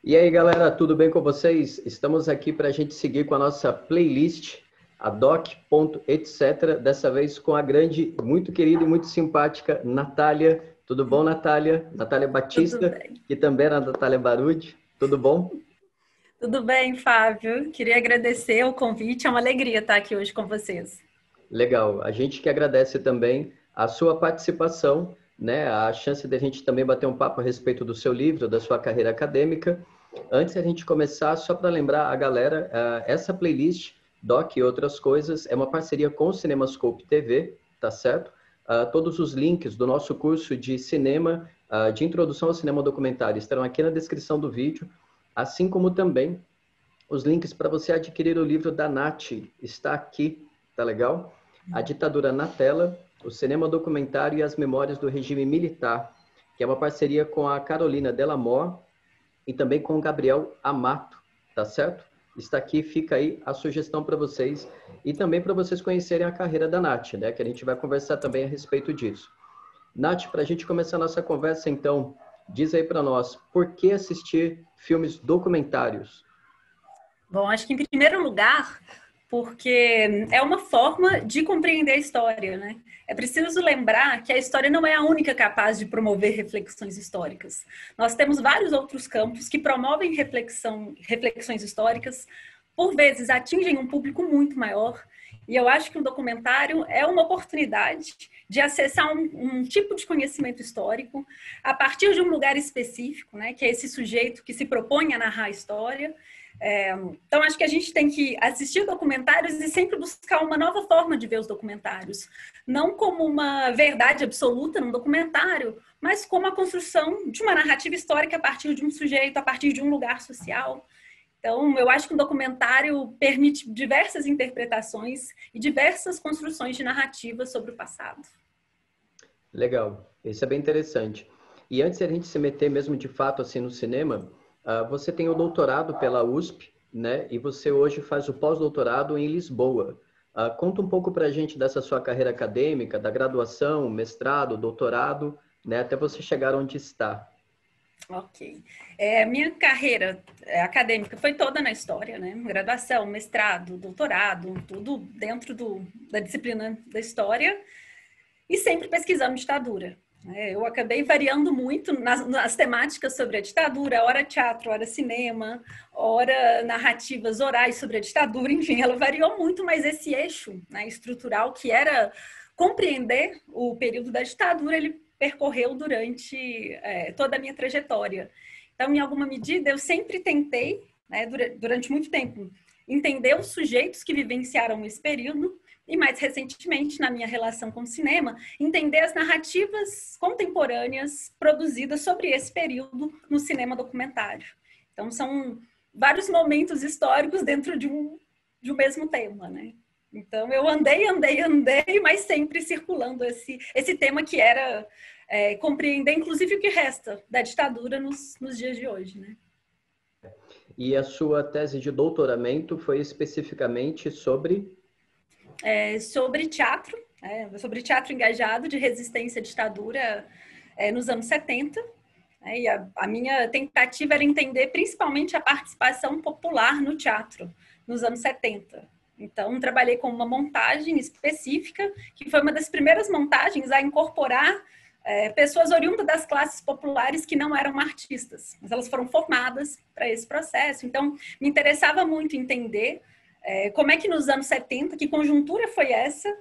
E aí, galera, tudo bem com vocês? Estamos aqui para a gente seguir com a nossa playlist, a doc.etc. Dessa vez com a grande, muito querida e muito simpática Natália. Tudo bom, Natália? Natália Tudo Batista, bem. que também era a Natália Barudi. Tudo bom? Tudo bem, Fábio. Queria agradecer o convite. É uma alegria estar aqui hoje com vocês. Legal. A gente que agradece também a sua participação, né? A chance de a gente também bater um papo a respeito do seu livro, da sua carreira acadêmica. Antes de a gente começar, só para lembrar a galera, essa playlist, Doc e outras coisas, é uma parceria com o CinemaScope TV, tá certo? Todos os links do nosso curso de cinema, de introdução ao cinema documentário, estarão aqui na descrição do vídeo, assim como também os links para você adquirir o livro da Nath, está aqui, tá legal? A Ditadura na Tela, o Cinema Documentário e as Memórias do Regime Militar, que é uma parceria com a Carolina Delamore e também com o Gabriel Amato, tá certo? Está aqui, fica aí a sugestão para vocês e também para vocês conhecerem a carreira da Nath, né? Que a gente vai conversar também a respeito disso. Nath, para a gente começar a nossa conversa, então, diz aí para nós, por que assistir filmes documentários? Bom, acho que em primeiro lugar, porque é uma forma de compreender a história, né? É preciso lembrar que a história não é a única capaz de promover reflexões históricas. Nós temos vários outros campos que promovem reflexões históricas, por vezes atingem um público muito maior. E eu acho que o documentário é uma oportunidade de acessar um tipo de conhecimento histórico a partir de um lugar específico, né? Que é esse sujeito que se propõe a narrar a história. Então, acho que a gente tem que assistir documentários e sempre buscar uma nova forma de ver os documentários. Não como uma verdade absoluta num documentário, mas como a construção de uma narrativa histórica a partir de um sujeito, a partir de um lugar social. Então, eu acho que um documentário permite diversas interpretações e diversas construções de narrativa sobre o passado. Legal, isso é bem interessante. E antes de a gente se meter mesmo de fato assim no cinema, você tem o doutorado pela USP, né? E você hoje faz o pós-doutorado em Lisboa. Conta um pouco para a gente dessa sua carreira acadêmica, da graduação, mestrado, doutorado, né? Até você chegar onde está. Ok. Minha carreira acadêmica foi toda na história, né? Graduação, mestrado, doutorado, tudo dentro da disciplina da história e sempre pesquisando ditadura. Eu acabei variando muito nas temáticas sobre a ditadura, ora teatro, ora cinema, ora narrativas orais sobre a ditadura, enfim, ela variou muito, mas esse eixo, né, estrutural, que era compreender o período da ditadura, ele percorreu durante toda a minha trajetória. Então, em alguma medida, eu sempre tentei, né, durante muito tempo, entender os sujeitos que vivenciaram esse período e, mais recentemente, na minha relação com o cinema, entender as narrativas contemporâneas produzidas sobre esse período no cinema documentário. Então, são vários momentos históricos dentro de um mesmo tema, né? Então, eu andei, mas sempre circulando esse tema que era compreender, inclusive, o que resta da ditadura nos dias de hoje, né? E a sua tese de doutoramento foi especificamente sobre? Sobre teatro engajado de resistência à ditadura nos anos 70. E a minha tentativa era entender principalmente a participação popular no teatro nos anos 70. Então, trabalhei com uma montagem específica, que foi uma das primeiras montagens a incorporar pessoas oriundas das classes populares que não eram artistas, mas elas foram formadas para esse processo. Então, me interessava muito entender como é que nos anos 70, que conjuntura foi essa,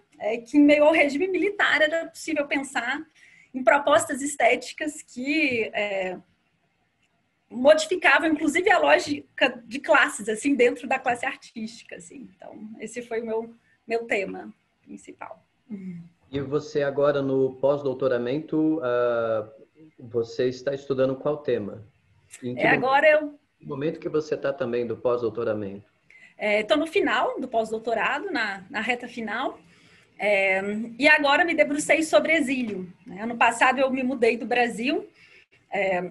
que em meio ao regime militar era possível pensar em propostas estéticas que modificavam, inclusive, a lógica de classes, assim, dentro da classe artística, assim. Então, esse foi o meu tema principal. E você agora no pós-doutoramento, você está estudando qual tema? Em que Agora eu momento que você está também do pós-doutoramento? estou no final do pós-doutorado, na reta final, e agora me debrucei sobre exílio. Ano passado eu me mudei do Brasil,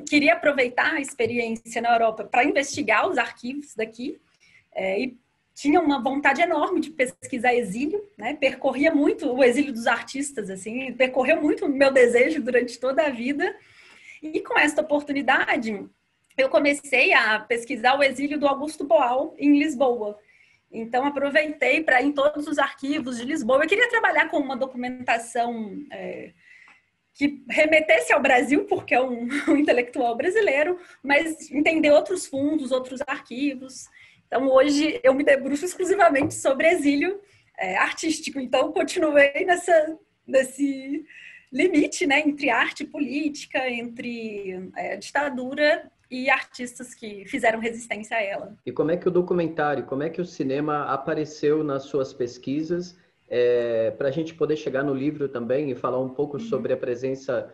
queria aproveitar a experiência na Europa para investigar os arquivos daqui, e tinha uma vontade enorme de pesquisar exílio, né? Percorria muito o exílio dos artistas, assim, percorreu muito o meu desejo durante toda a vida. E com esta oportunidade, eu comecei a pesquisar o exílio do Augusto Boal em Lisboa. Então, aproveitei para ir em todos os arquivos de Lisboa. Eu queria trabalhar com uma documentação que remetesse ao Brasil, porque é um intelectual brasileiro, mas entender outros fundos, outros arquivos. Então, hoje, eu me debruço exclusivamente sobre exílio artístico. Então, continuei nesse limite, né, entre arte e política, entre ditadura e artistas que fizeram resistência a ela. E como é que o documentário, como é que o cinema apareceu nas suas pesquisas, para a gente poder chegar no livro também e falar um pouco sobre a presença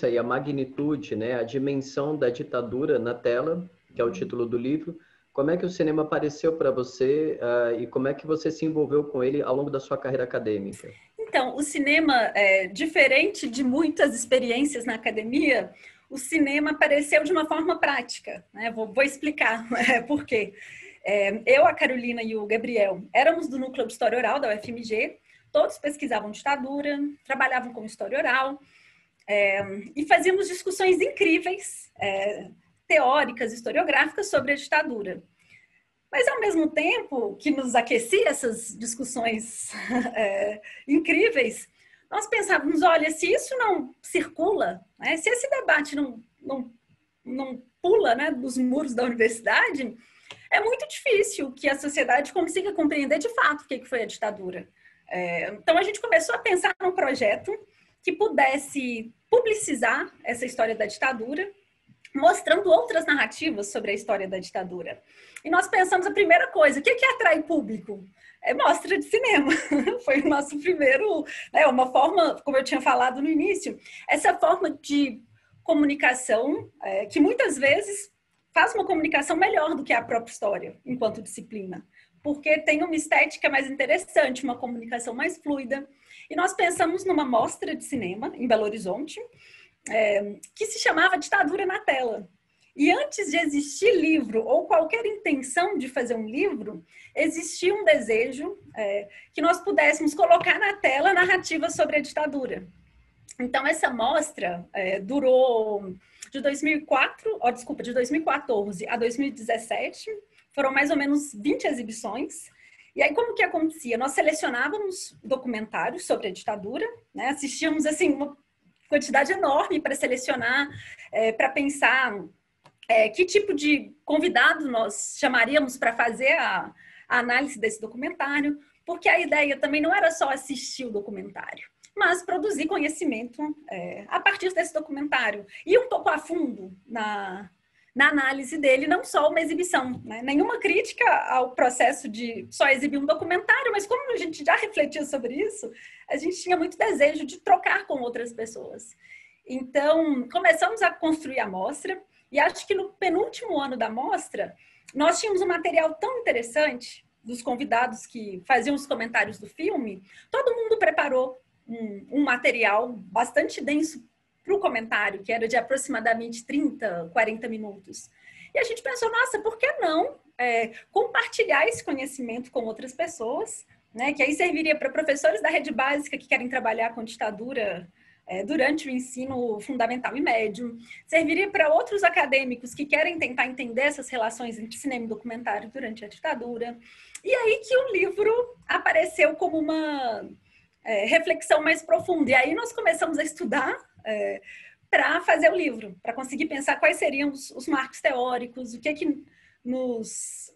e a magnitude, né, a dimensão da ditadura na tela, que é o título do livro. Como é que o cinema apareceu para você e como é que você se envolveu com ele ao longo da sua carreira acadêmica? Então, o cinema, diferente de muitas experiências na academia, o cinema apareceu de uma forma prática, né? Vou explicar por quê. Eu, a Carolina e o Gabriel éramos do núcleo de História Oral da UFMG, todos pesquisavam ditadura, trabalhavam com História Oral e fazíamos discussões incríveis, teóricas, historiográficas sobre a ditadura. Mas, ao mesmo tempo que nos aquecia essas discussões incríveis, nós pensávamos, olha, se isso não circula, né, se esse debate não pula, né, dos muros da universidade, é muito difícil que a sociedade consiga compreender de fato o que foi a ditadura. Então, a gente começou a pensar num projeto que pudesse publicizar essa história da ditadura, mostrando outras narrativas sobre a história da ditadura. E nós pensamos a primeira coisa, o que atrai público? Mostra de cinema. Foi o nosso primeiro, uma forma, como eu tinha falado no início, essa forma de comunicação que muitas vezes faz uma comunicação melhor do que a própria história, enquanto disciplina, porque tem uma estética mais interessante, uma comunicação mais fluida. E nós pensamos numa mostra de cinema em Belo Horizonte, que se chamava Ditadura na Tela. E antes de existir livro ou qualquer intenção de fazer um livro, existia um desejo que nós pudéssemos colocar na tela narrativas sobre a ditadura. Então, essa mostra durou de 2014 a 2017, foram mais ou menos 20 exibições. E aí, como que acontecia? Nós selecionávamos documentários sobre a ditadura, né? Assistíamos, assim, uma quantidade enorme para selecionar, para pensar que tipo de convidado nós chamaríamos para fazer a análise desse documentário, porque a ideia também não era só assistir o documentário, mas produzir conhecimento a partir desse documentário. Ir um pouco a fundo na análise dele, não só uma exibição, né? Nenhuma crítica ao processo de só exibir um documentário, mas como a gente já refletia sobre isso, a gente tinha muito desejo de trocar com outras pessoas. Então, começamos a construir a mostra, e acho que no penúltimo ano da mostra, nós tínhamos um material tão interessante dos convidados que faziam os comentários do filme, todo mundo preparou um material bastante denso para o comentário, que era de aproximadamente 30, 40 minutos. E a gente pensou, nossa, por que não compartilhar esse conhecimento com outras pessoas, né? Que aí serviria para professores da rede básica que querem trabalhar com ditadura durante o ensino fundamental e médio, serviria para outros acadêmicos que querem tentar entender essas relações entre cinema e documentário durante a ditadura. E aí que o livro apareceu como uma reflexão mais profunda. E aí nós começamos a estudar para fazer o livro, para conseguir pensar quais seriam os marcos teóricos, o que nos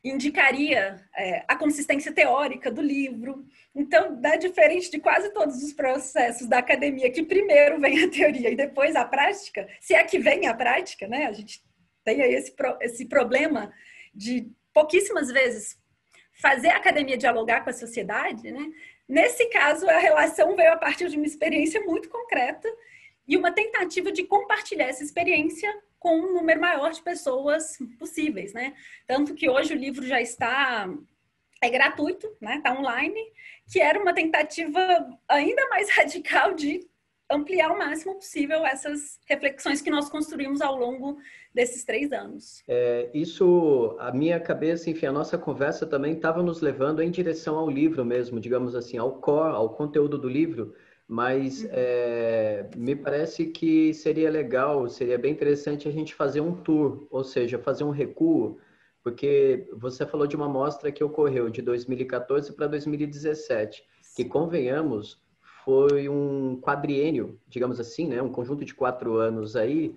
indicaria a consistência teórica do livro. Então, diferente de quase todos os processos da academia, que primeiro vem a teoria e depois a prática, se é que vem a prática, né? A gente tem aí esse problema de pouquíssimas vezes fazer a academia dialogar com a sociedade, né? Nesse caso, a relação veio a partir de uma experiência muito concreta e uma tentativa de compartilhar essa experiência com um número maior de pessoas possíveis, né? Tanto que hoje o livro já está gratuito, né? Está online, que era uma tentativa ainda mais radical de ampliar o máximo possível essas reflexões que nós construímos ao longo desses 3 anos. Isso, a minha cabeça, enfim, a nossa conversa também estava nos levando em direção ao livro mesmo, digamos assim, ao core, ao conteúdo do livro, mas me parece que seria legal, seria bem interessante a gente fazer um tour, ou seja, fazer um recuo, porque você falou de uma mostra que ocorreu de 2014 para 2017, que, convenhamos, foi um quadriênio, digamos assim, né? Um conjunto de 4 anos aí,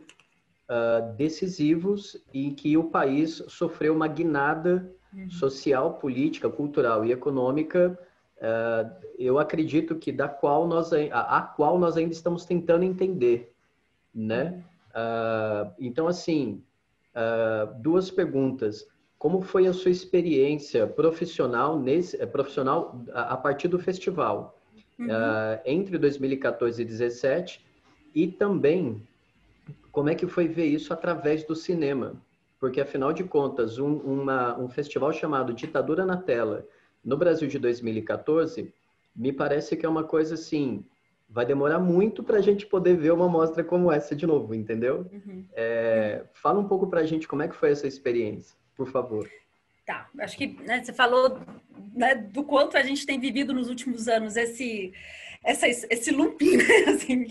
decisivos, em que o país sofreu uma guinada social, política, cultural e econômica, eu acredito que a qual nós ainda estamos tentando entender, né? Então, assim, duas perguntas. Como foi a sua experiência profissional a partir do festival, entre 2014 e 2017, e também como é que foi ver isso através do cinema? Porque, afinal de contas, um festival chamado Ditadura na Tela, no Brasil de 2014, me parece que é uma coisa assim, vai demorar muito para a gente poder ver uma mostra como essa de novo, entendeu? Fala um pouco para a gente como é que foi essa experiência, por favor. Tá, acho que você falou, né, do quanto a gente tem vivido nos últimos anos esse looping, né? Assim,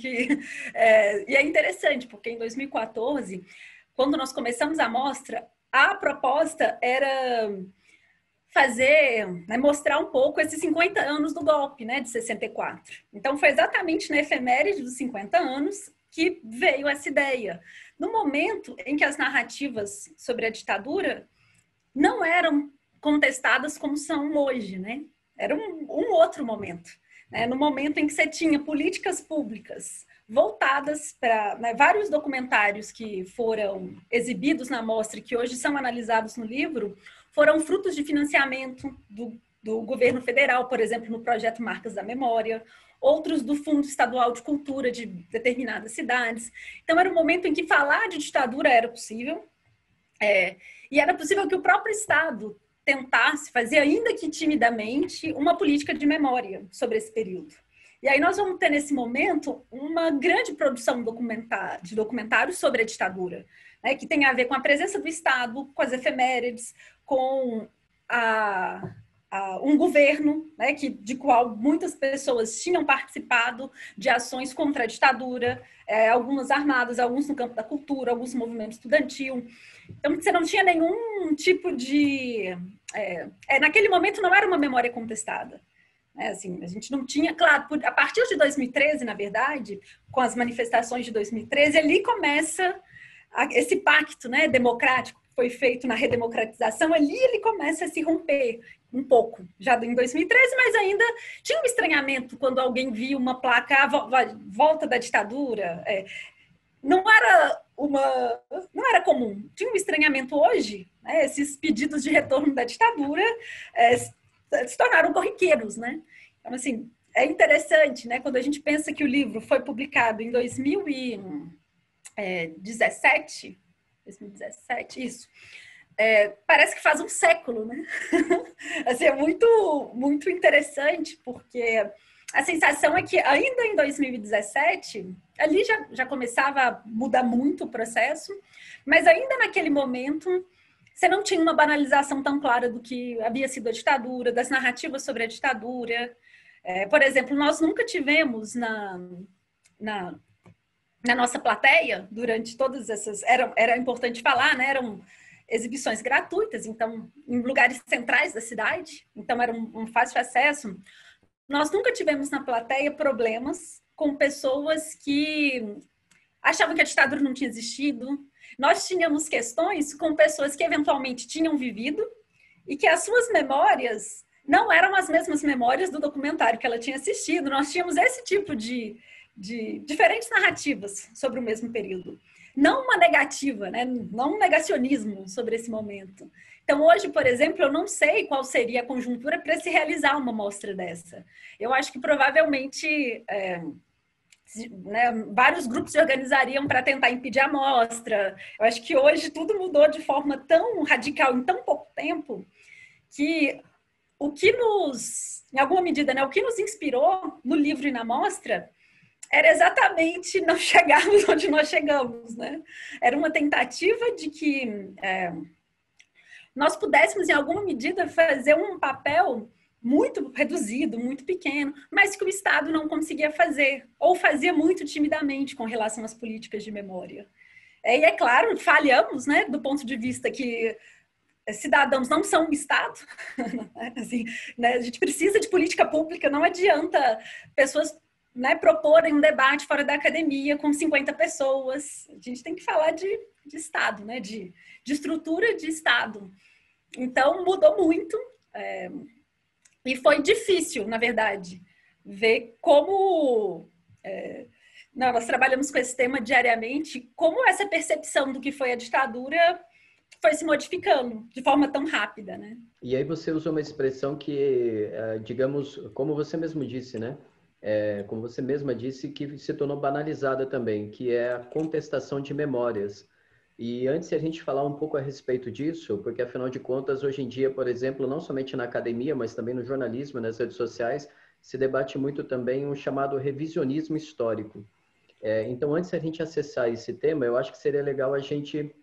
e é interessante, porque em 2014, quando nós começamos a mostra, a proposta era fazer, né, mostrar um pouco esses 50 anos do golpe, né, de 64. Então, foi exatamente na efeméride dos 50 anos que veio essa ideia. No momento em que as narrativas sobre a ditadura não eram contestadas como são hoje, né? Era um outro momento, né? No momento em que você tinha políticas públicas voltadas para, né, vários documentários que foram exibidos na mostra e que hoje são analisados no livro, foram frutos de financiamento do governo federal, por exemplo, no projeto Marcas da Memória, outros do Fundo Estadual de Cultura de determinadas cidades. Então, era um momento em que falar de ditadura era possível, e era possível que o próprio Estado tentasse fazer, ainda que timidamente, uma política de memória sobre esse período. E aí nós vamos ter, nesse momento, uma grande produção de documentários sobre a ditadura, né, que tem a ver com a presença do Estado, com as efemérides, com um governo, né, de qual muitas pessoas tinham participado de ações contra a ditadura, algumas armadas, alguns no campo da cultura, alguns no movimento estudantil. Então, você não tinha nenhum tipo de... naquele momento não era uma memória contestada. Assim, a gente não tinha... Claro, a partir de 2013, na verdade, com as manifestações de 2013, ali começa esse pacto, né, democrático que foi feito na redemocratização, ali ele começa a se romper um pouco, já em 2013, mas ainda tinha um estranhamento quando alguém via uma placa, volta da ditadura. Não era comum. Tinha um estranhamento hoje, né? Esses pedidos de retorno da ditadura se tornaram corriqueiros, né? Então, assim, é interessante, né? Quando a gente pensa que o livro foi publicado em 2017, isso. Parece que faz um século, né? Assim, é muito, muito interessante, porque a sensação é que ainda em 2017, ali já começava a mudar muito o processo, mas ainda naquele momento você não tinha uma banalização tão clara do que havia sido a ditadura, das narrativas sobre a ditadura. Por exemplo, nós nunca tivemos na nossa plateia, durante todas essas... Era importante falar, né? Eram exibições gratuitas, então, em lugares centrais da cidade, então era um fácil acesso. Nós nunca tivemos na plateia problemas com pessoas que achavam que a ditadura não tinha existido. Nós tínhamos questões com pessoas que eventualmente tinham vivido e que as suas memórias não eram as mesmas memórias do documentário que ela tinha assistido. Nós tínhamos esse tipo de diferentes narrativas sobre o mesmo período. Não uma negativa, né? Não um negacionismo sobre esse momento. Então, hoje, por exemplo, eu não sei qual seria a conjuntura para se realizar uma mostra dessa. Eu acho que provavelmente né, vários grupos se organizariam para tentar impedir a mostra. Eu acho que hoje tudo mudou de forma tão radical em tão pouco tempo que o que em alguma medida, né, o que nos inspirou no livro e na mostra era exatamente não chegarmos onde nós chegamos, né? Era uma tentativa de que nós pudéssemos, em alguma medida, fazer um papel muito reduzido, muito pequeno, mas que o Estado não conseguia fazer, ou fazia muito timidamente com relação às políticas de memória. E é claro, falhamos, né, do ponto de vista que cidadãos não são um Estado, assim, né, a gente precisa de política pública, não adianta pessoas, né, proporem um debate fora da academia com 50 pessoas, a gente tem que falar de Estado, né, de estrutura de Estado. Então, mudou muito, e foi difícil, na verdade, ver como... nós trabalhamos com esse tema diariamente, como essa percepção do que foi a ditadura foi se modificando de forma tão rápida, né? E aí você usou uma expressão que, digamos, como você mesmo disse, né? Como você mesma disse, que se tornou banalizada também, que é a contestação de memórias. E antes de a gente falar um pouco a respeito disso, porque afinal de contas, hoje em dia, por exemplo, não somente na academia, mas também no jornalismo, nas redes sociais, se debate muito também um chamado revisionismo histórico. Então, antes de a gente acessar esse tema, eu acho que seria legal a gente,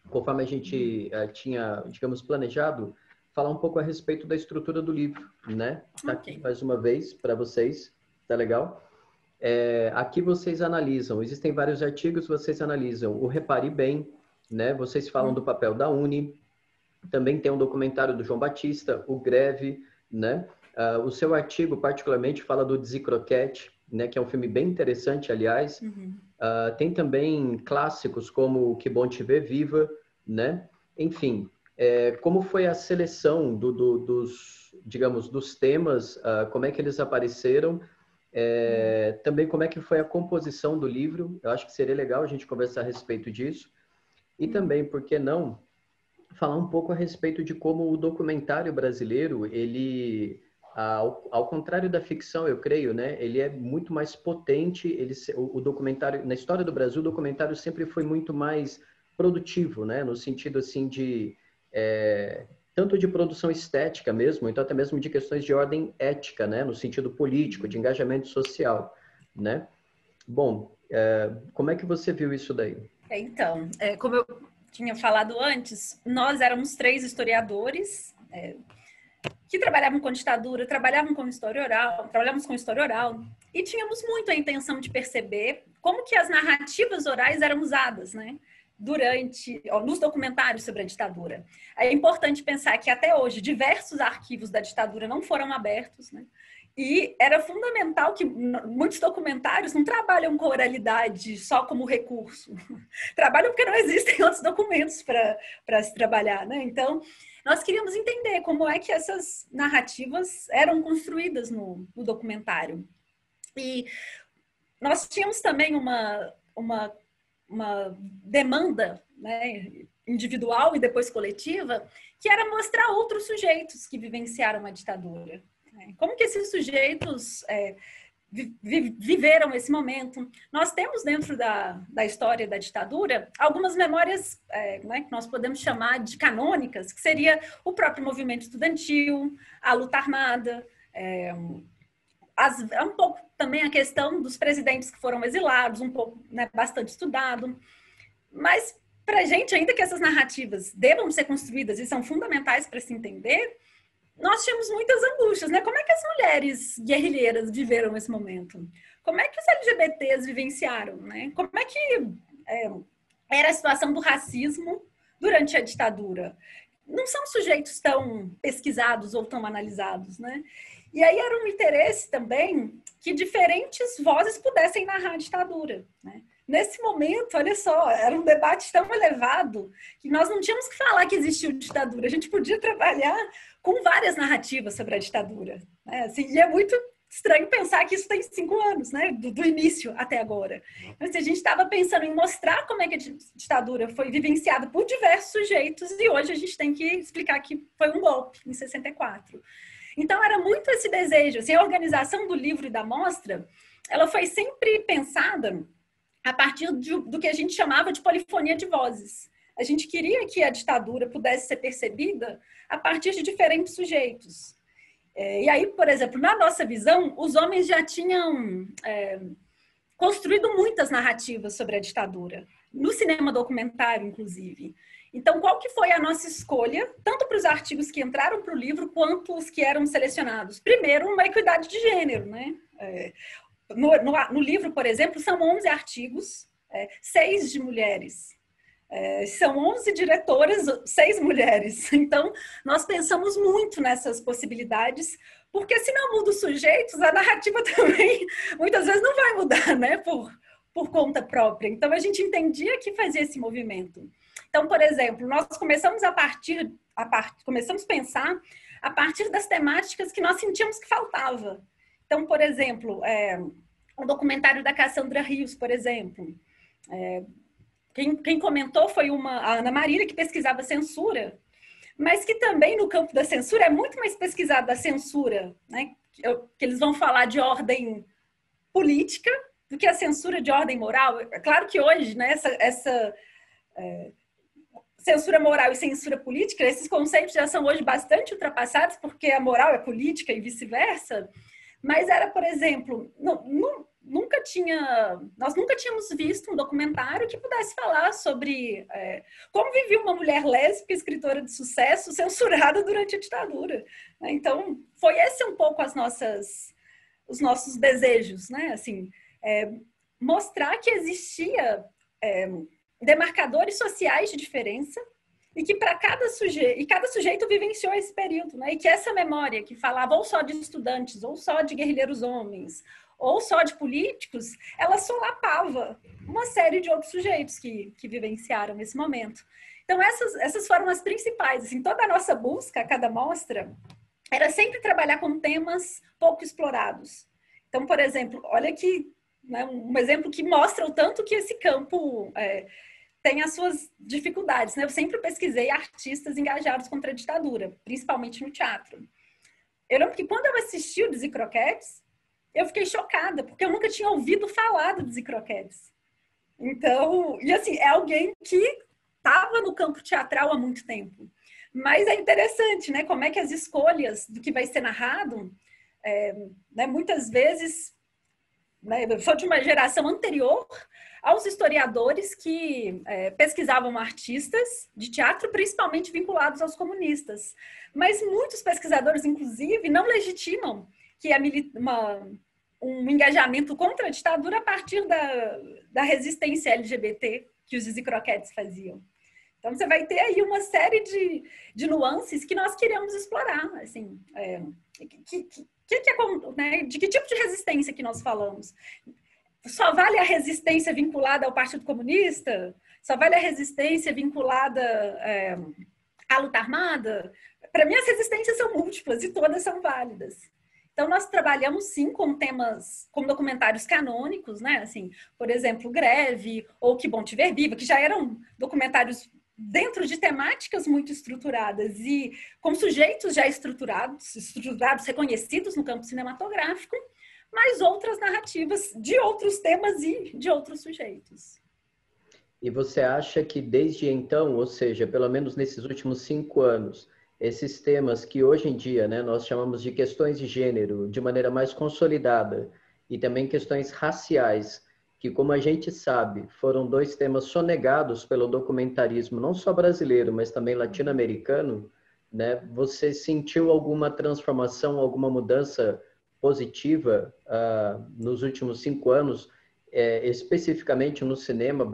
conforme a gente tinha, digamos, planejado, falar um pouco a respeito da estrutura do livro, né? Está aqui mais uma vez para vocês, tá legal? Aqui vocês analisam, existem vários artigos, vocês analisam o Repare Bem, né? Vocês falam do papel da UNE, também tem um documentário do João Batista, o Greve, né? O seu artigo, particularmente, fala do Desi-Croquete, né? Que é um filme bem interessante, aliás. Tem também clássicos como Que Bom Te Ver Viva, né? Enfim, como foi a seleção dos, digamos, dos temas, como é que eles apareceram, também como é que foi a composição do livro. Eu acho que seria legal a gente conversar a respeito disso. E também, por que não, falar um pouco a respeito de como o documentário brasileiro, ele, ao contrário da ficção, eu creio, né? Ele é muito mais potente. O documentário, na história do Brasil, o documentário sempre foi muito mais produtivo, né? No sentido, assim, de... tanto de produção estética mesmo, então até mesmo de questões de ordem ética, né? No sentido político, de engajamento social, né? Bom, como é que você viu isso daí? Então, como eu tinha falado antes, nós éramos 3 historiadores que trabalhavam com ditadura, trabalhavam com história oral, trabalhamos com história oral, e tínhamos muito a intenção de perceber como que as narrativas orais eram usadas, né? Nos documentários sobre a ditadura. É importante pensar que até hoje diversos arquivos da ditadura não foram abertos, né? E era fundamental que muitos documentários não trabalham com oralidade só como recurso. Trabalham porque não existem outros documentos para se trabalhar, né? Então, nós queríamos entender como é que essas narrativas eram construídas no documentário. E nós tínhamos também uma demanda, né, individual e depois coletiva, que era mostrar outros sujeitos que vivenciaram a ditadura. Como que esses sujeitos viveram esse momento? Nós temos dentro da história da ditadura algumas memórias, né, que nós podemos chamar de canônicas, que seria o próprio movimento estudantil, a luta armada, um pouco também a questão dos presidentes que foram exilados, um pouco, né, bastante estudado. Mas para a gente, ainda que essas narrativas devam ser construídas e são fundamentais para se entender, nós tínhamos muitas angústias, né? Como é que as mulheres guerrilheiras viveram esse momento? Como é que os LGBTs vivenciaram, né? Como é que era a situação do racismo durante a ditadura? Não são sujeitos tão pesquisados ou tão analisados, né? E aí era um interesse também que diferentes vozes pudessem narrar a ditadura, né? Nesse momento, olha só, era um debate tão elevado que nós não tínhamos que falar que existiu ditadura, a gente podia trabalhar com várias narrativas sobre a ditadura, né? Assim, e é muito estranho pensar que isso tem 5 anos, né? Do início até agora. Então, assim, a gente estava pensando em mostrar como é que a ditadura foi vivenciada por diversos sujeitos e hoje a gente tem que explicar que foi um golpe em 64. Então, era muito esse desejo. Assim, a organização do livro e da mostra, ela foi sempre pensada a partir do que a gente chamava de polifonia de vozes. A gente queria que a ditadura pudesse ser percebida a partir de diferentes sujeitos. E aí, por exemplo, na nossa visão, os homens já tinham construído muitas narrativas sobre a ditadura. no cinema documentário, inclusive. Então, qual que foi a nossa escolha, tanto para os artigos que entraram para o livro, quanto os que eram selecionados? Primeiro, uma equidade de gênero, né? No livro, por exemplo, são 11 artigos, 6 de mulheres. São 11 diretoras, 6 mulheres. Então, nós pensamos muito nessas possibilidades, porque se não muda os sujeitos, a narrativa também, muitas vezes, não vai mudar, né? Por conta própria. Então, a gente entendia que fazia esse movimento. Então, por exemplo, nós começamos começamos a pensar a partir das temáticas que nós sentíamos que faltava. Então, por exemplo, o documentário da Cassandra Rios, por exemplo. Quem comentou foi a Ana Marília, que pesquisava censura, mas que também no campo da censura é muito mais pesquisada a censura, né? Que eles vão falar de ordem política do que a censura de ordem moral. É claro que hoje, né, essa censura moral e censura política, esses conceitos já são hoje bastante ultrapassados, porque a moral é política e vice-versa, mas era, por exemplo, nós nunca tínhamos visto um documentário que pudesse falar sobre como vivia uma mulher lésbica, escritora de sucesso, censurada durante a ditadura. Então, foi esse um pouco os nossos desejos, né? Assim, mostrar que existia demarcadores sociais de diferença e que para cada sujeito vivenciou esse período, né? E que essa memória que falava ou só de estudantes, ou só de guerrilheiros homens, ou só de políticos, ela solapava uma série de outros sujeitos que vivenciaram esse momento. Então, essas foram as principais. Assim, toda a nossa busca, a cada mostra, era sempre trabalhar com temas pouco explorados. Então, por exemplo, olha aqui, né, um exemplo que mostra o tanto que esse campo tem as suas dificuldades, né? Eu sempre pesquisei artistas engajados contra a ditadura, principalmente no teatro. Eu lembro que quando eu assisti o Desi Croquettes, eu fiquei chocada, porque eu nunca tinha ouvido falar do Desi Croquettes. Então, e assim, é alguém que estava no campo teatral há muito tempo. Mas é interessante, né? Como é que as escolhas do que vai ser narrado, né, muitas vezes, né, eu sou de uma geração anterior aos historiadores que pesquisavam artistas de teatro, principalmente vinculados aos comunistas. Mas muitos pesquisadores, inclusive, não legitimam que um engajamento contra a ditadura a partir da resistência LGBT que os Desi Croquettes faziam. Então, você vai ter aí uma série de nuances que nós queremos explorar. Assim, de que tipo de resistência que nós falamos? Só vale a resistência vinculada ao Partido Comunista? Só vale a resistência vinculada à luta armada? Para mim, as resistências são múltiplas e todas são válidas. Então, nós trabalhamos, sim, com temas, como documentários canônicos, né? Assim, por exemplo, Greve ou Que Bom Te Ver Viva, que já eram documentários dentro de temáticas muito estruturadas e com sujeitos já estruturados, reconhecidos no campo cinematográfico, mas outras narrativas de outros temas e de outros sujeitos. E você acha que desde então, ou seja, pelo menos nesses últimos 5 anos, esses temas que hoje em dia, né, nós chamamos de questões de gênero, de maneira mais consolidada, e também questões raciais, que, como a gente sabe, foram 2 temas sonegados pelo documentarismo, não só brasileiro, mas também latino-americano, né? Você sentiu alguma transformação, alguma mudança positiva nos últimos 5 anos, especificamente no cinema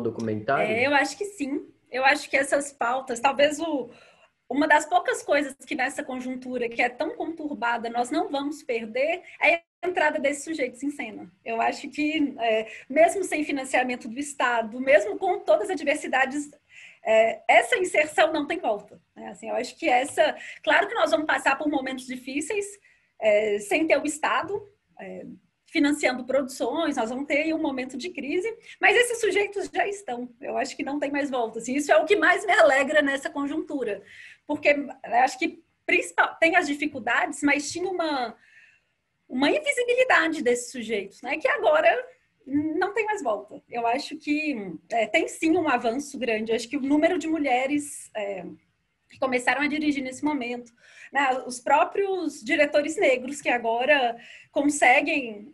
documentário? Eu acho que sim. Eu acho que essas pautas, talvez uma das poucas coisas que nessa conjuntura que é tão conturbada nós não vamos perder é a entrada desses sujeitos em cena. Eu acho que, mesmo sem financiamento do Estado, mesmo com todas as adversidades, essa inserção não tem volta. Né? Assim, eu acho que claro que nós vamos passar por momentos difíceis, sem ter o Estado financiando produções, nós vamos ter um momento de crise, mas esses sujeitos já estão. Eu acho que não tem mais volta. Assim, isso é o que mais me alegra nessa conjuntura, porque acho que tem as dificuldades, mas tinha uma invisibilidade desses sujeitos, né? Que agora não tem mais volta. Eu acho que tem sim um avanço grande. Eu acho que o número de mulheres que começaram a dirigir nesse momento, né? Os próprios diretores negros que agora conseguem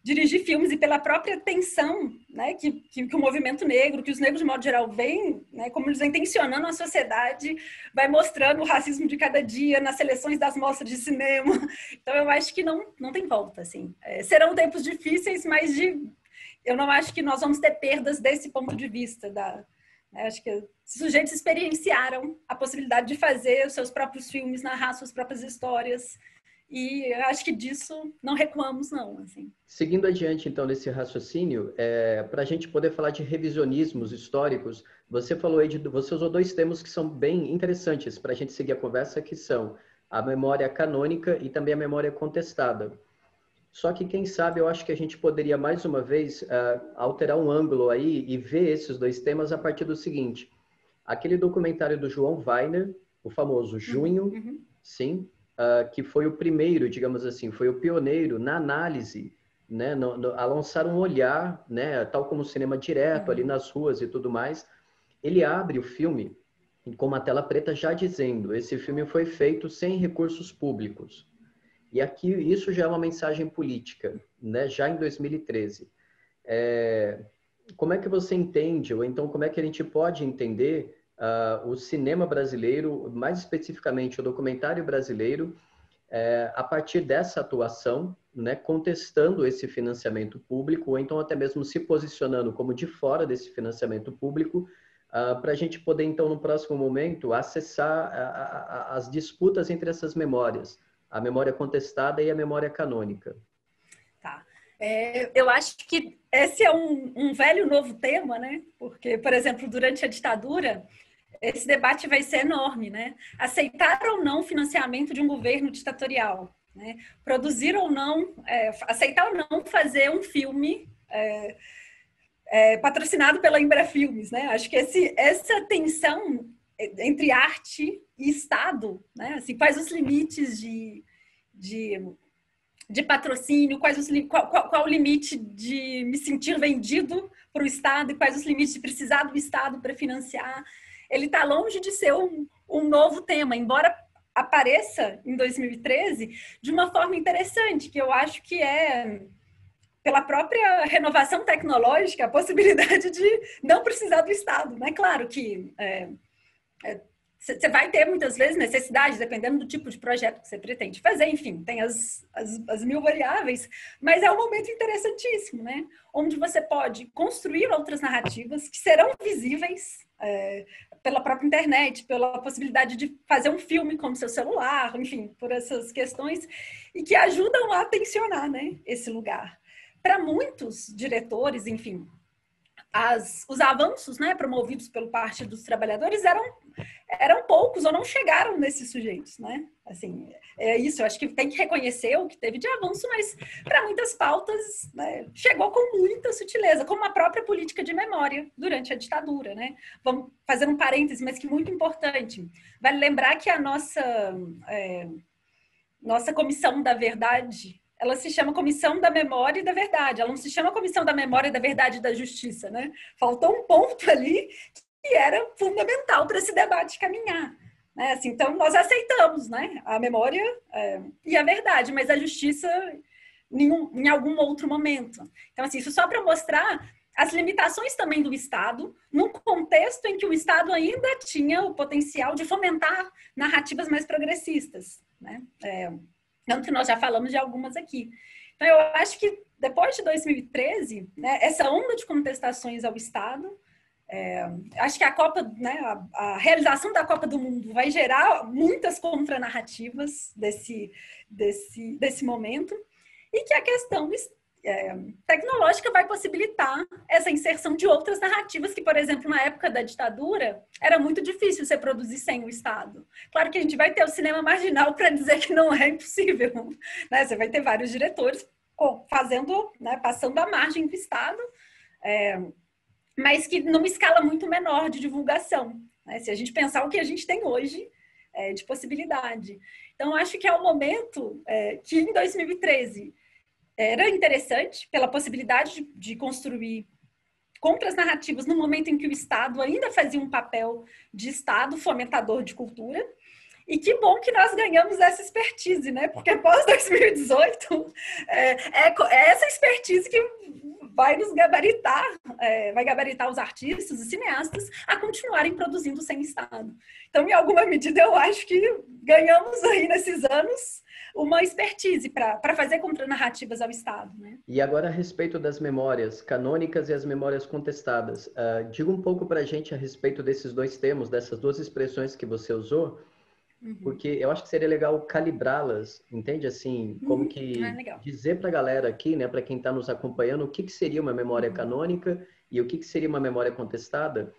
dirigir filmes e pela própria tensão, né, que o movimento negro, que os negros de modo geral veem, né, como eles vêm tensionando a sociedade, vai mostrando o racismo de cada dia nas seleções das mostras de cinema. Então eu acho que não tem volta, assim. Serão tempos difíceis, mas eu não acho que nós vamos ter perdas desse ponto de vista acho que os sujeitos experienciaram a possibilidade de fazer os seus próprios filmes, narrar suas próprias histórias, e eu acho que disso não recuamos, não. Assim. Seguindo adiante, então, nesse raciocínio, para a gente poder falar de revisionismos históricos, você falou aí você usou dois termos que são bem interessantes para a gente seguir a conversa, que são a memória canônica e também a memória contestada. Só que, quem sabe, eu acho que a gente poderia, mais uma vez, alterar um ângulo aí e ver esses dois temas a partir do seguinte. Aquele documentário do João Weiner, o famoso Junho, sim, que foi o primeiro, digamos assim, foi o pioneiro na análise, né, a lançar um olhar, né, tal como o cinema direto, ali nas ruas e tudo mais. Ele abre o filme com uma tela preta já dizendo, esse filme foi feito sem recursos públicos. E aqui isso já é uma mensagem política, né? Já em 2013. Como é que você entende, ou então como é que a gente pode entender o cinema brasileiro, mais especificamente o documentário brasileiro, a partir dessa atuação, né? Contestando esse financiamento público, ou então até mesmo se posicionando como de fora desse financiamento público, para a gente poder, então, no próximo momento, acessar as disputas entre essas memórias, a memória contestada e a memória canônica. Tá. Eu acho que esse é um velho novo tema, né? Porque, por exemplo, durante a ditadura, esse debate vai ser enorme, né? Aceitar ou não o financiamento de um governo ditatorial, né? Produzir ou não, aceitar ou não fazer um filme patrocinado pela Embrafilmes, né? Acho que essa tensão entre arte e Estado, né? Assim, quais os limites de patrocínio, qual o limite de me sentir vendido para o Estado e quais os limites de precisar do Estado para financiar. Ele está longe de ser um novo tema, embora apareça em 2013 de uma forma interessante, que eu acho que pela própria renovação tecnológica, a possibilidade de não precisar do Estado. Né? Claro que você vai ter, muitas vezes, necessidades, dependendo do tipo de projeto que você pretende fazer, enfim, tem as mil variáveis, mas é um momento interessantíssimo, né? Onde você pode construir outras narrativas que serão visíveis pela própria internet, pela possibilidade de fazer um filme com o seu celular, enfim, por essas questões, e que ajudam a tensionar, né, esse lugar. Para muitos diretores, enfim, os avanços, né, promovidos pelo Partido dos Trabalhadores eram poucos ou não chegaram nesses sujeitos, né? Assim, isso, eu acho que tem que reconhecer o que teve de avanço, mas para muitas pautas, né, chegou com muita sutileza, como a própria política de memória durante a ditadura, né? Vamos fazer um parêntese, mas que muito importante. Vale lembrar que a nossa Comissão da Verdade, ela se chama Comissão da Memória e da Verdade, ela não se chama Comissão da Memória, da Verdade e da Justiça, né? Faltou um ponto ali que era fundamental para esse debate caminhar. Né? Assim, então, nós aceitamos, né, a memória e a verdade, mas a justiça em algum outro momento. Então, assim, isso só para mostrar as limitações também do Estado, num contexto em que o Estado ainda tinha o potencial de fomentar narrativas mais progressistas, né? Tanto que nós já falamos de algumas aqui. Então, eu acho que depois de 2013, né, essa onda de contestações ao Estado, acho que a Copa, né, a realização da Copa do Mundo vai gerar muitas contranarrativas desse momento, e que a questão tecnológica vai possibilitar essa inserção de outras narrativas que, por exemplo, na época da ditadura, era muito difícil você produzir sem o Estado. Claro que a gente vai ter o cinema marginal para dizer que não é impossível. Né? Você vai ter vários diretores fazendo, né, passando a margem do Estado, mas que numa escala muito menor de divulgação. Né? Se a gente pensar o que a gente tem hoje de possibilidade. Então, acho que é o momento que, em 2013, era interessante pela possibilidade de construir contras-narrativas no momento em que o Estado ainda fazia um papel de Estado fomentador de cultura. E que bom que nós ganhamos essa expertise, né? Porque pós 2018 é essa expertise que vai nos gabaritar, vai gabaritar os artistas e cineastas a continuarem produzindo sem Estado. Então, em alguma medida, eu acho que ganhamos aí nesses anos uma expertise para fazer contranarrativas ao Estado, né? E agora a respeito das memórias canônicas e as memórias contestadas, diga um pouco para a gente a respeito desses dois termos, dessas duas expressões que você usou, porque eu acho que seria legal calibrá-las, entende? Assim, como que dizer para a galera aqui, né, para quem está nos acompanhando, o que seria uma memória canônica e o que seria uma memória contestada,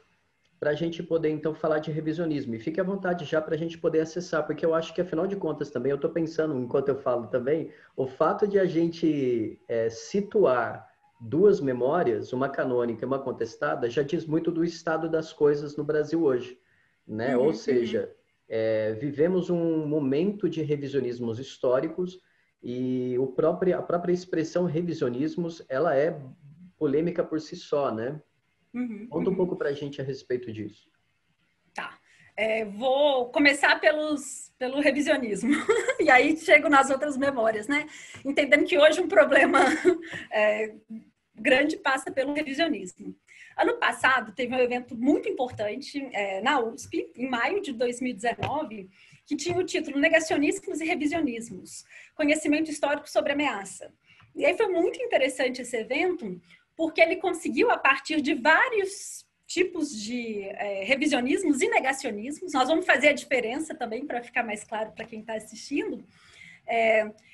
para a gente poder, então, falar de revisionismo. E fique à vontade já para a gente poder acessar, porque eu acho que, afinal de contas, também, eu estou pensando, enquanto eu falo também, o fato de a gente situar duas memórias, uma canônica e uma contestada, já diz muito do estado das coisas no Brasil hoje, né? Ou seja, vivemos um momento de revisionismos históricos e a própria expressão revisionismos, ela é polêmica por si só, né? Conta um pouco para a gente a respeito disso. Tá. Vou começar pelo revisionismo. E aí chego nas outras memórias, né? Entendendo que hoje um problema grande passa pelo revisionismo. Ano passado, teve um evento muito importante na USP, em maio de 2019, que tinha o título Negacionismos e Revisionismos, Conhecimento Histórico sobre Ameaça. E aí foi muito interessante esse evento, porque ele conseguiu, a partir de vários tipos de revisionismos e negacionismos, nós vamos fazer a diferença também para ficar mais claro para quem está assistindo,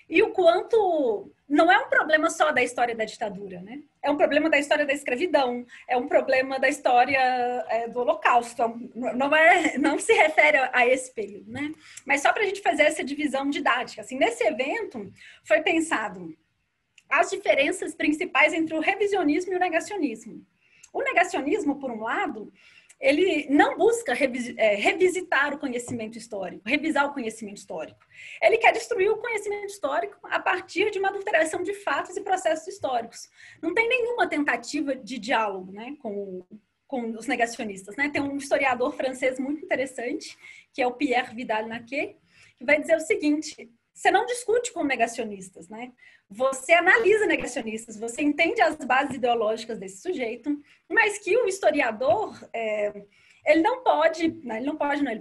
e o quanto não é um problema só da história da ditadura, né? É um problema da história da escravidão, é um problema da história do Holocausto, não se refere a esse período, né? Mas só para a gente fazer essa divisão didática, assim, nesse evento foi pensado as diferenças principais entre o revisionismo e o negacionismo. O negacionismo, por um lado, ele não busca revisitar o conhecimento histórico, revisar o conhecimento histórico. Ele quer destruir o conhecimento histórico a partir de uma adulteração de fatos e processos históricos. Não tem nenhuma tentativa de diálogo, né, com os negacionistas, né? Tem um historiador francês muito interessante, que é o Pierre Vidal-Naquet, que vai dizer o seguinte: você não discute com negacionistas, né? Você analisa negacionistas, você entende as bases ideológicas desse sujeito, mas que o historiador, ele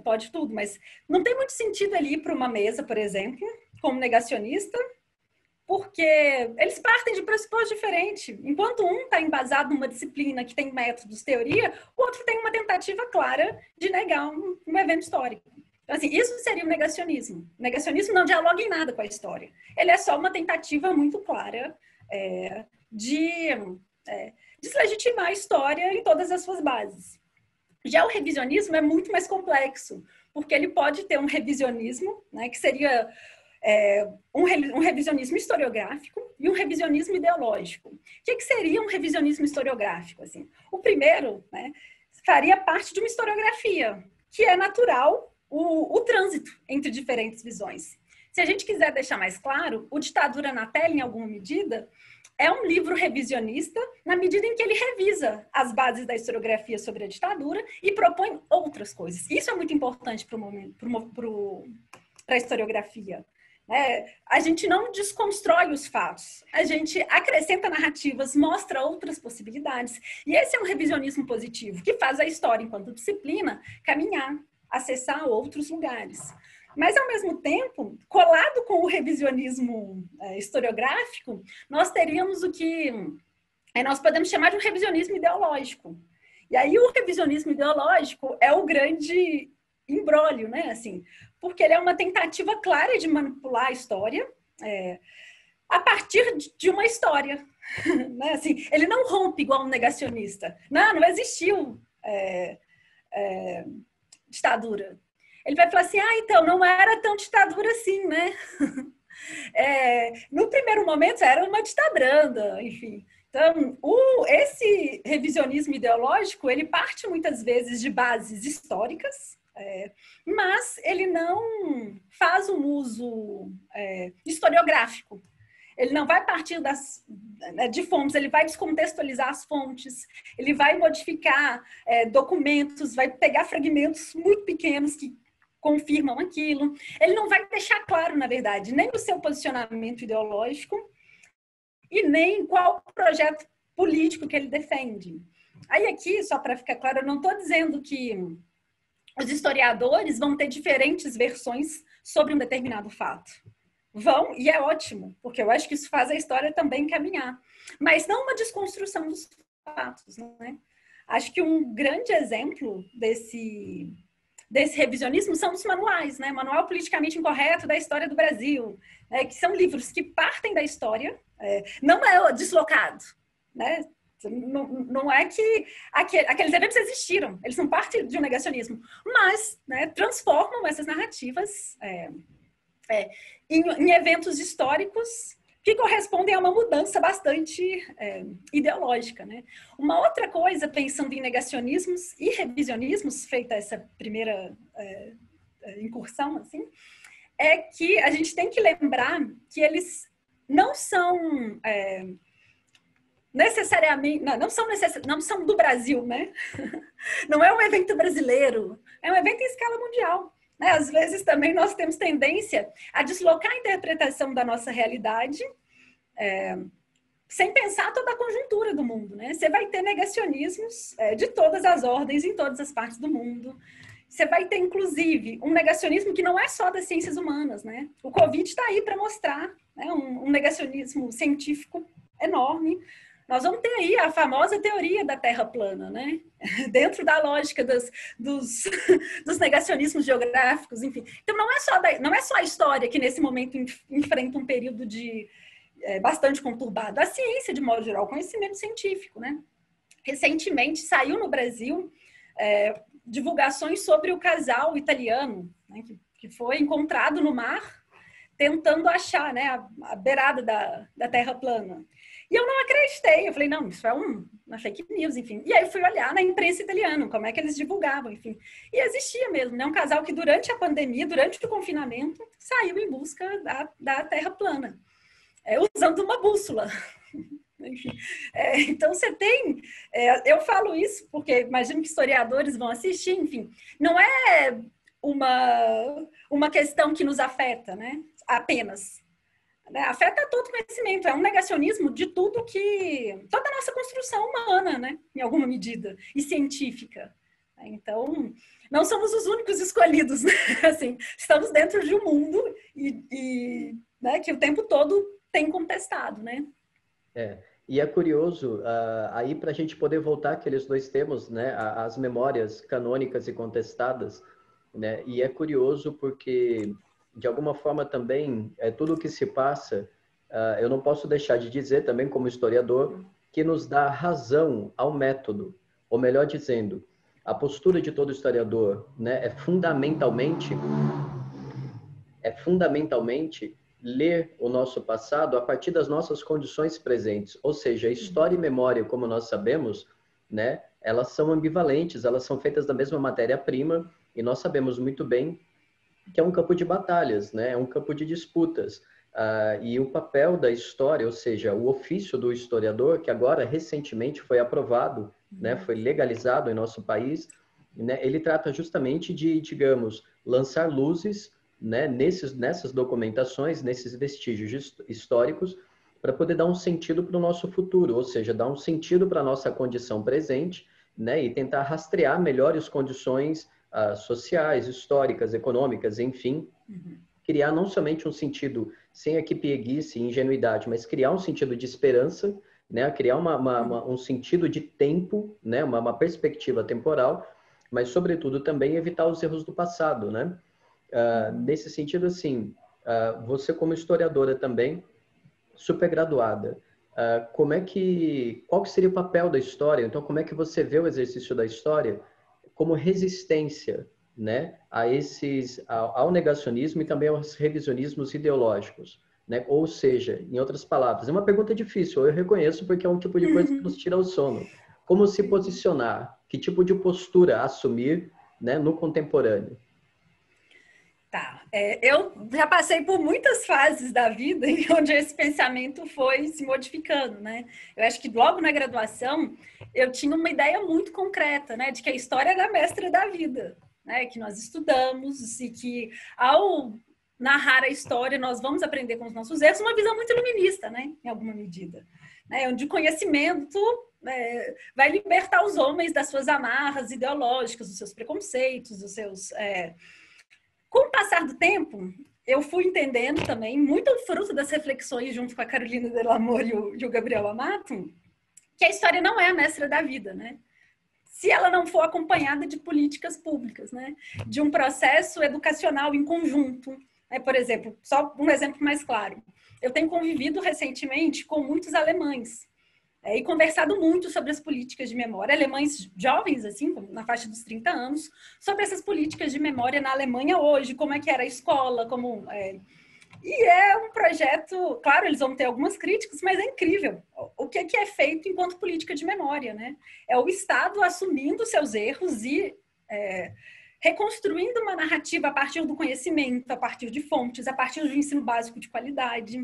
pode tudo, mas não tem muito sentido ele ir para uma mesa, por exemplo, como negacionista, porque eles partem de pressupostos diferentes. Enquanto um está embasado numa disciplina que tem métodos, teoria, o outro tem uma tentativa clara de negar um evento histórico. Então, assim, isso seria o negacionismo. O negacionismo não dialoga em nada com a história. Ele é só uma tentativa muito clara de deslegitimar a história em todas as suas bases. Já o revisionismo é muito mais complexo, porque ele pode ter um revisionismo, né, que seria um revisionismo historiográfico e um revisionismo ideológico. O que seria um revisionismo historiográfico? Assim? O primeiro, né, faria parte de uma historiografia, que é natural o trânsito entre diferentes visões. Se a gente quiser deixar mais claro, o Ditadura na Tela, em alguma medida, é um livro revisionista na medida em que ele revisa as bases da historiografia sobre a ditadura e propõe outras coisas. Isso é muito importante para a historiografia. A gente não desconstrói os fatos, a gente acrescenta narrativas, mostra outras possibilidades. E esse é um revisionismo positivo, que faz a história, enquanto disciplina, caminhar, acessar outros lugares. Mas, ao mesmo tempo, colado com o revisionismo historiográfico, nós teríamos o que nós podemos chamar de um revisionismo ideológico. E aí o revisionismo ideológico é o grande imbróglio, né? Assim, porque ele é uma tentativa clara de manipular a história a partir de uma história. Né? Assim, ele não rompe igual um negacionista. Não existiu ditadura. Ele vai falar assim, então, não era tão ditadura assim, né? No primeiro momento era uma ditaduranda, enfim. Então, esse revisionismo ideológico, ele parte muitas vezes de bases históricas, mas ele não faz um uso historiográfico. Ele não vai partir de fontes, ele vai descontextualizar as fontes, ele vai modificar documentos, vai pegar fragmentos muito pequenos que confirmam aquilo. Ele não vai deixar claro, na verdade, nem o seu posicionamento ideológico e nem qual projeto político que ele defende. Aí aqui, só para ficar claro, eu não estou dizendo que os historiadores vão ter diferentes versões sobre um determinado fato. Vão, e é ótimo, porque eu acho que isso faz a história também caminhar. Mas não uma desconstrução dos fatos, né? Acho que um grande exemplo desse revisionismo são os manuais, né? Manual Politicamente Incorreto da História do Brasil, né? Que são livros que partem da história, não é deslocado, né? Não é que aqueles eventos existiram, eles são parte de um negacionismo, mas, né, transformam essas narrativas em eventos históricos que correspondem a uma mudança bastante ideológica, né? Uma outra coisa, pensando em negacionismos e revisionismos, feita essa primeira incursão, assim, é que a gente tem que lembrar que eles não são necessariamente, não são do Brasil, né? Não é um evento brasileiro, é um evento em escala mundial. Né? Às vezes também nós temos tendência a deslocar a interpretação da nossa realidade sem pensar toda a conjuntura do mundo. Né? Você vai ter negacionismos de todas as ordens, em todas as partes do mundo. Você vai ter, inclusive, um negacionismo que não é só das ciências humanas. Né? O Covid está aí para mostrar, né, um negacionismo científico enorme. Nós vamos ter aí a famosa teoria da Terra plana, né? Dentro da lógica dos negacionismos geográficos, enfim. Então, não é só a história que, nesse momento, enfrenta um período bastante conturbado. A ciência, de modo geral, o conhecimento científico, né? Recentemente, saiu no Brasil divulgações sobre o casal italiano, né, que foi encontrado no mar, tentando achar, né, a beirada da Terra plana. E eu não acreditei, eu falei, não, isso é uma fake news, enfim. E aí eu fui olhar na imprensa italiana, como é que eles divulgavam, enfim. E existia mesmo, né? Um casal que durante a pandemia, durante o confinamento, saiu em busca da Terra plana, usando uma bússola. Enfim, então você tem... eu falo isso porque imagino que historiadores vão assistir, enfim. Não é uma questão que nos afeta, né? Apenas. Afeta todo o conhecimento, é um negacionismo de tudo toda a nossa construção humana, né, em alguma medida, e científica. Então, não somos os únicos escolhidos, né? Assim, estamos dentro de um mundo né, que o tempo todo tem contestado, né? E é curioso, aí para a gente poder voltar àqueles dois termos, né, as memórias canônicas e contestadas, né, e é curioso porque... de alguma forma também, tudo o que se passa, eu não posso deixar de dizer também como historiador, que nos dá razão ao método, ou melhor dizendo, a postura de todo historiador, né, é fundamentalmente ler o nosso passado a partir das nossas condições presentes, ou seja, história e memória, como nós sabemos, né, elas são ambivalentes, elas são feitas da mesma matéria-prima, e nós sabemos muito bem que é um campo de batalhas, né? É um campo de disputas. E o papel da história, ou seja, o ofício do historiador, que agora recentemente foi aprovado, né? Foi legalizado em nosso país, né? Ele trata justamente de, digamos, lançar luzes, né? Nessas documentações, nesses vestígios históricos, para poder dar um sentido para o nosso futuro, ou seja, dar um sentido para a nossa condição presente, né? E tentar rastrear melhores condições sociais, históricas, econômicas, enfim, criar não somente um sentido sem aqui pieguice e ingenuidade, mas criar um sentido de esperança, né? Criar um sentido de tempo, né? Uma perspectiva temporal, mas, sobretudo, também evitar os erros do passado, né? Nesse sentido, assim, você como historiadora também, super graduada, qual que seria o papel da história? Então, como é que você vê o exercício da história como resistência, né, ao negacionismo e também aos revisionismos ideológicos, né? Ou seja, em outras palavras, é uma pergunta difícil, eu reconheço, porque é um tipo de coisa que nos tira o sono. Como se posicionar? Que tipo de postura assumir, né, no contemporâneo? Tá. Eu já passei por muitas fases da vida em onde esse pensamento foi se modificando, né? Eu acho que logo na graduação eu tinha uma ideia muito concreta, né? De que a história era a mestra da vida, né? Que nós estudamos e que ao narrar a história nós vamos aprender com os nossos erros, uma visão muito iluminista, né? Em alguma medida, né? Onde o conhecimento vai libertar os homens das suas amarras ideológicas, dos seus preconceitos, dos seus com o passar do tempo, eu fui entendendo também, muito fruto das reflexões junto com a Carolina Delamour e o Gabriel Amato, que a história não é a mestra da vida, né? Se ela não for acompanhada de políticas públicas, né? De um processo educacional em conjunto. Por exemplo, só um exemplo mais claro. Eu tenho convivido recentemente com muitos alemães e conversado muito sobre as políticas de memória, alemães jovens, assim, na faixa dos 30 anos, sobre essas políticas de memória na Alemanha hoje, como é que era a escola, E é um projeto, claro, eles vão ter algumas críticas, mas é incrível o que é feito enquanto política de memória, né? É o Estado assumindo seus erros e reconstruindo uma narrativa a partir do conhecimento, a partir de fontes, a partir do ensino básico de qualidade.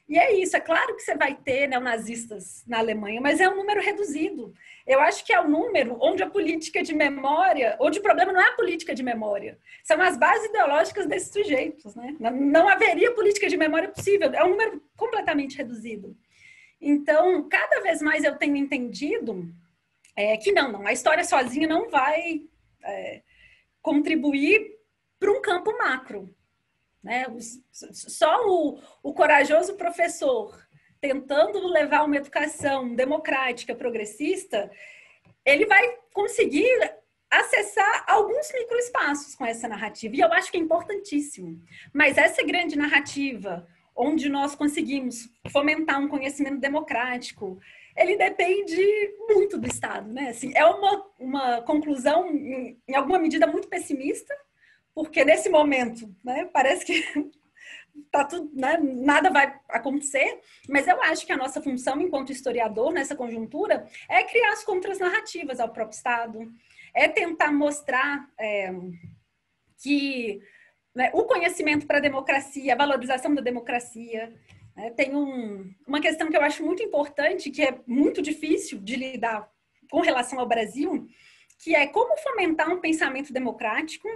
E é isso, é claro que você vai ter neonazistas na Alemanha, mas é um número reduzido. Eu acho que é um número onde a política de memória, onde o problema não é a política de memória, são as bases ideológicas desses sujeitos, né? Não haveria política de memória possível, é um número completamente reduzido. Então, cada vez mais eu tenho entendido que não, a história sozinha não vai contribuir para um campo macro. Né? Só o corajoso professor tentando levar uma educação democrática, progressista, ele vai conseguir acessar alguns microespaços com essa narrativa. E eu acho que é importantíssimo. Mas essa grande narrativa, onde nós conseguimos fomentar um conhecimento democrático, ele depende muito do Estado. Né? Assim, é uma conclusão, em alguma medida, muito pessimista, porque nesse momento, né, parece que tá tudo, né, nada vai acontecer, mas eu acho que a nossa função enquanto historiador nessa conjuntura é criar as contras-narrativas ao próprio Estado, é tentar mostrar que o conhecimento para a democracia, a valorização da democracia, tem uma questão que eu acho muito importante, que é muito difícil de lidar com relação ao Brasil, que é como fomentar um pensamento democrático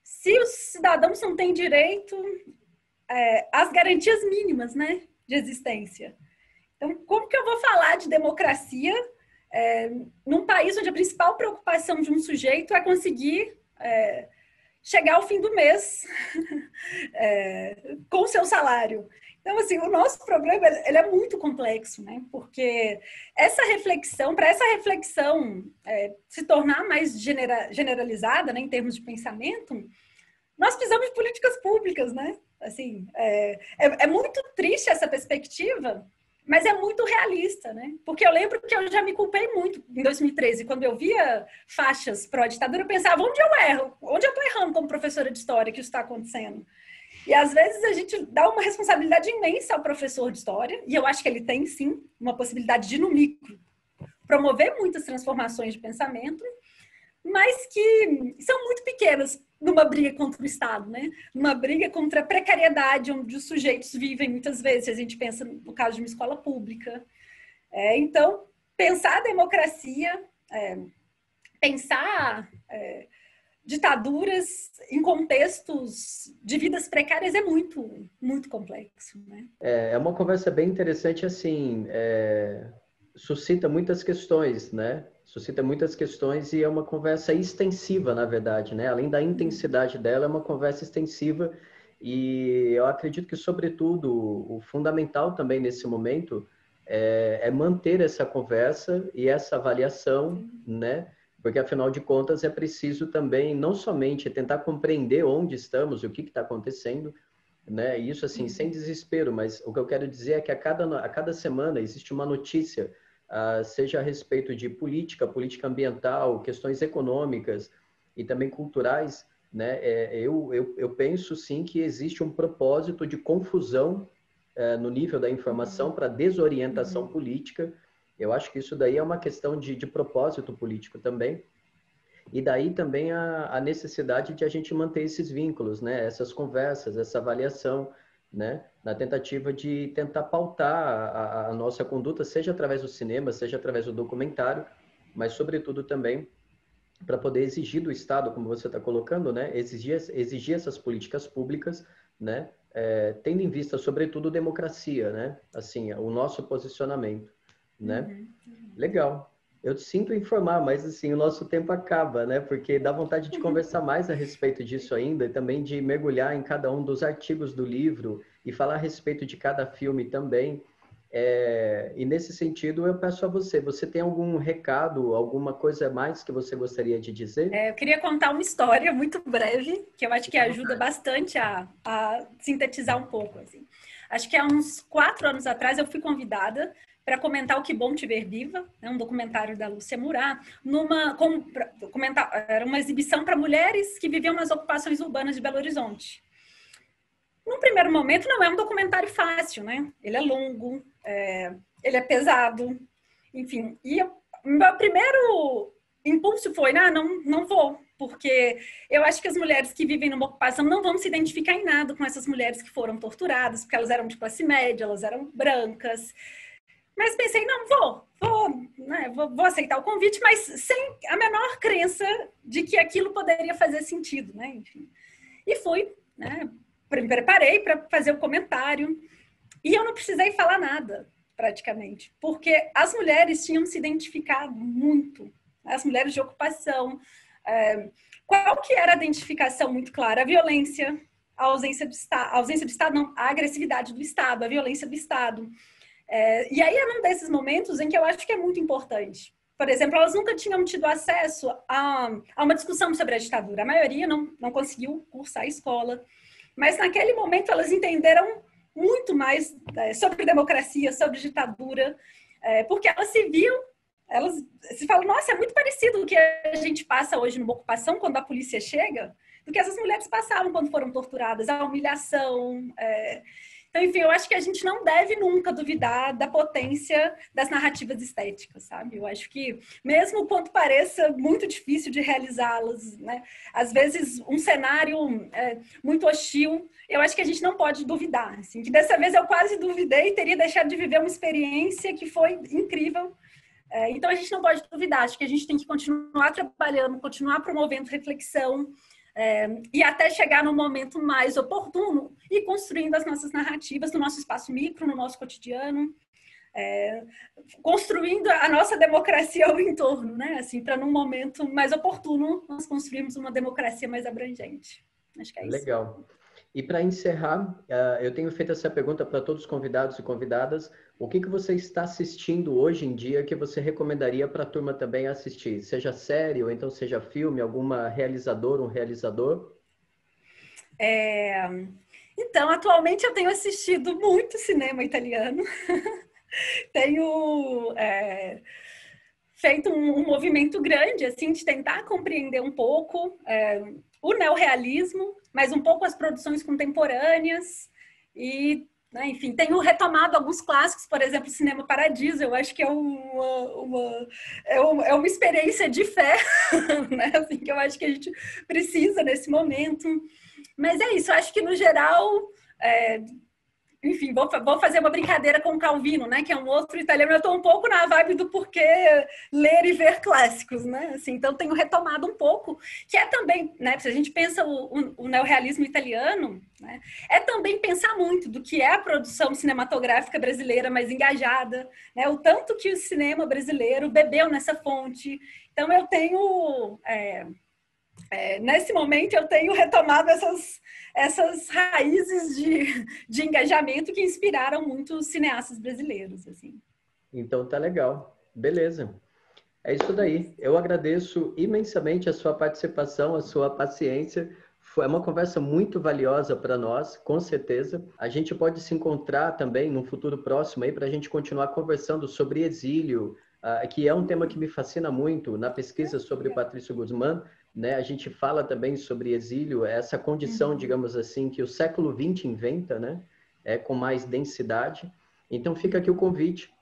se os cidadãos não têm direito às garantias mínimas, né, de existência. Então, como que eu vou falar de democracia num país onde a principal preocupação de um sujeito é conseguir chegar ao fim do mês com o seu salário? Então, assim, o nosso problema ele é muito complexo, né? Porque para essa reflexão se tornar mais generalizada, né, em termos de pensamento, nós precisamos de políticas públicas, né? Assim, é muito triste essa perspectiva, mas é muito realista, né? Porque eu lembro que eu já me culpei muito em 2013, quando eu via faixas pró-ditadura, eu pensava, onde eu erro? Onde eu estou errando como professora de história que isso está acontecendo? E às vezes a gente dá uma responsabilidade imensa ao professor de história, e eu acho que ele tem sim uma possibilidade de, no micro, promover muitas transformações de pensamento, mas que são muito pequenas numa briga contra o Estado, né? Numa briga contra a precariedade, onde os sujeitos vivem muitas vezes, se a gente pensa no caso de uma escola pública. Então, pensar a democracia, pensar ditaduras em contextos de vidas precárias é muito, muito complexo, né? É uma conversa bem interessante, assim, suscita muitas questões, né? Suscita muitas questões e é uma conversa extensiva, na verdade, né? Além da intensidade dela, é uma conversa extensiva e eu acredito que, sobretudo, o fundamental também nesse momento é manter essa conversa e essa avaliação, né? Porque, afinal de contas, é preciso também não somente tentar compreender onde estamos e o que está acontecendo, né? Isso, assim, sem desespero, mas o que eu quero dizer é que a cada semana existe uma notícia, seja a respeito de política ambiental, questões econômicas e também culturais, né? Eu penso, sim, que existe um propósito de confusão no nível da informação para desorientação política. Eu acho que isso daí é uma questão de propósito político também. E daí também a necessidade de a gente manter esses vínculos, né? Essas conversas, essa avaliação, né? Na tentativa de tentar pautar a nossa conduta, seja através do cinema, seja através do documentário, mas sobretudo também para poder exigir do Estado, como você está colocando, né? Exigir essas políticas públicas, né? Tendo em vista, sobretudo, democracia, né? Assim, o nosso posicionamento, né? Legal. Eu te sinto informar, mas assim, o nosso tempo acaba, né? Porque dá vontade de conversar mais a respeito disso ainda e também de mergulhar em cada um dos artigos do livro e falar a respeito de cada filme também. E nesse sentido, eu peço a você, você tem algum recado, alguma coisa a mais que você gostaria de dizer? Eu queria contar uma história muito breve, que eu acho que Fique à ajuda vontade. bastante a sintetizar um pouco. Assim. Acho que há uns 4 anos atrás eu fui convidada para comentar O Que Bom Te Ver Viva, né, um documentário da Lúcia Murat, era uma exibição para mulheres que viviam nas ocupações urbanas de Belo Horizonte. Num primeiro momento, não é um documentário fácil, né? Ele é longo, ele é pesado, enfim. E o meu primeiro impulso foi, não vou, porque eu acho que as mulheres que vivem numa ocupação não vão se identificar em nada com essas mulheres que foram torturadas, porque elas eram de classe média, elas eram brancas. Mas pensei, não, vou aceitar o convite, mas sem a menor crença de que aquilo poderia fazer sentido, né? Enfim. E fui, né? Me preparei para fazer o comentário e eu não precisei falar nada, praticamente, porque as mulheres tinham se identificado muito, as mulheres de ocupação. Qual que era a identificação muito clara? A violência, a ausência do Estado, não, a agressividade do Estado, a violência do Estado. E aí é um desses momentos em que eu acho que é muito importante. Por exemplo, elas nunca tinham tido acesso a uma discussão sobre a ditadura. A maioria não conseguiu cursar a escola. Mas naquele momento elas entenderam muito mais sobre democracia, sobre ditadura, porque elas se viam, elas se falam, nossa, é muito parecido o que a gente passa hoje numa ocupação quando a polícia chega, do que essas mulheres passaram quando foram torturadas, a humilhação. Então, enfim, eu acho que a gente não deve nunca duvidar da potência das narrativas estéticas, sabe? Eu acho que, mesmo quando pareça muito difícil de realizá-las, né? Às vezes, um cenário muito hostil, eu acho que a gente não pode duvidar. Assim, que dessa vez eu quase duvidei e teria deixado de viver uma experiência que foi incrível. Então, a gente não pode duvidar. Acho que a gente tem que continuar trabalhando, continuar promovendo reflexão, e até chegar no momento mais oportuno e construindo as nossas narrativas no nosso espaço micro, no nosso cotidiano, construindo a nossa democracia ao entorno, né? Assim, para num momento mais oportuno nós construirmos uma democracia mais abrangente. Acho que é isso. Legal. E para encerrar, eu tenho feito essa pergunta para todos os convidados e convidadas. O que você está assistindo hoje em dia que você recomendaria para a turma também assistir? Seja série ou então seja filme, alguma realizador, um realizador? Então, atualmente eu tenho assistido muito cinema italiano. Tenho feito um movimento grande, assim, de tentar compreender um pouco o neorrealismo, mas um pouco as produções contemporâneas e, né, enfim, tenho retomado alguns clássicos, por exemplo, Cinema Paradiso. Eu acho que é uma experiência de fé, né, assim, que eu acho que a gente precisa nesse momento. Mas é isso, eu acho que no geral... enfim, vou fazer uma brincadeira com o Calvino, né? Que é um outro italiano. Eu estou um pouco na vibe do porquê ler e ver clássicos, né? Assim, então, tenho retomado um pouco, que é também, né? Se a gente pensa o neorrealismo italiano, né? É também pensar muito do que é a produção cinematográfica brasileira mais engajada, né? O tanto que o cinema brasileiro bebeu nessa fonte. Então, eu tenho... nesse momento eu tenho retomado essas raízes de engajamento que inspiraram muitos cineastas brasileiros. Assim. Então tá legal. Beleza. É isso daí. Eu agradeço imensamente a sua participação, a sua paciência. Foi uma conversa muito valiosa para nós, com certeza. A gente pode se encontrar também no futuro próximo aí para a gente continuar conversando sobre exílio, que é um tema que me fascina muito na pesquisa sobre Patrício Guzmán, né? A gente fala também sobre exílio, essa condição, digamos assim, que o século XX inventa, né? Com mais densidade. Então fica aqui o convite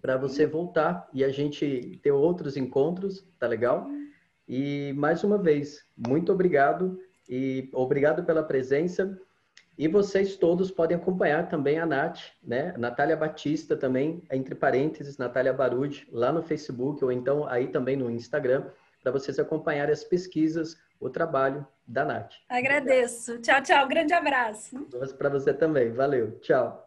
para você voltar e a gente ter outros encontros, tá legal? E, mais uma vez, muito obrigado e obrigado pela presença. E vocês todos podem acompanhar também a Nath, né? Natália Batista também, entre parênteses, Natália Baruch, lá no Facebook ou então aí também no Instagram, para vocês acompanharem as pesquisas, o trabalho da Nath. Agradeço. Tchau, tchau. Grande abraço. Para você também. Valeu. Tchau.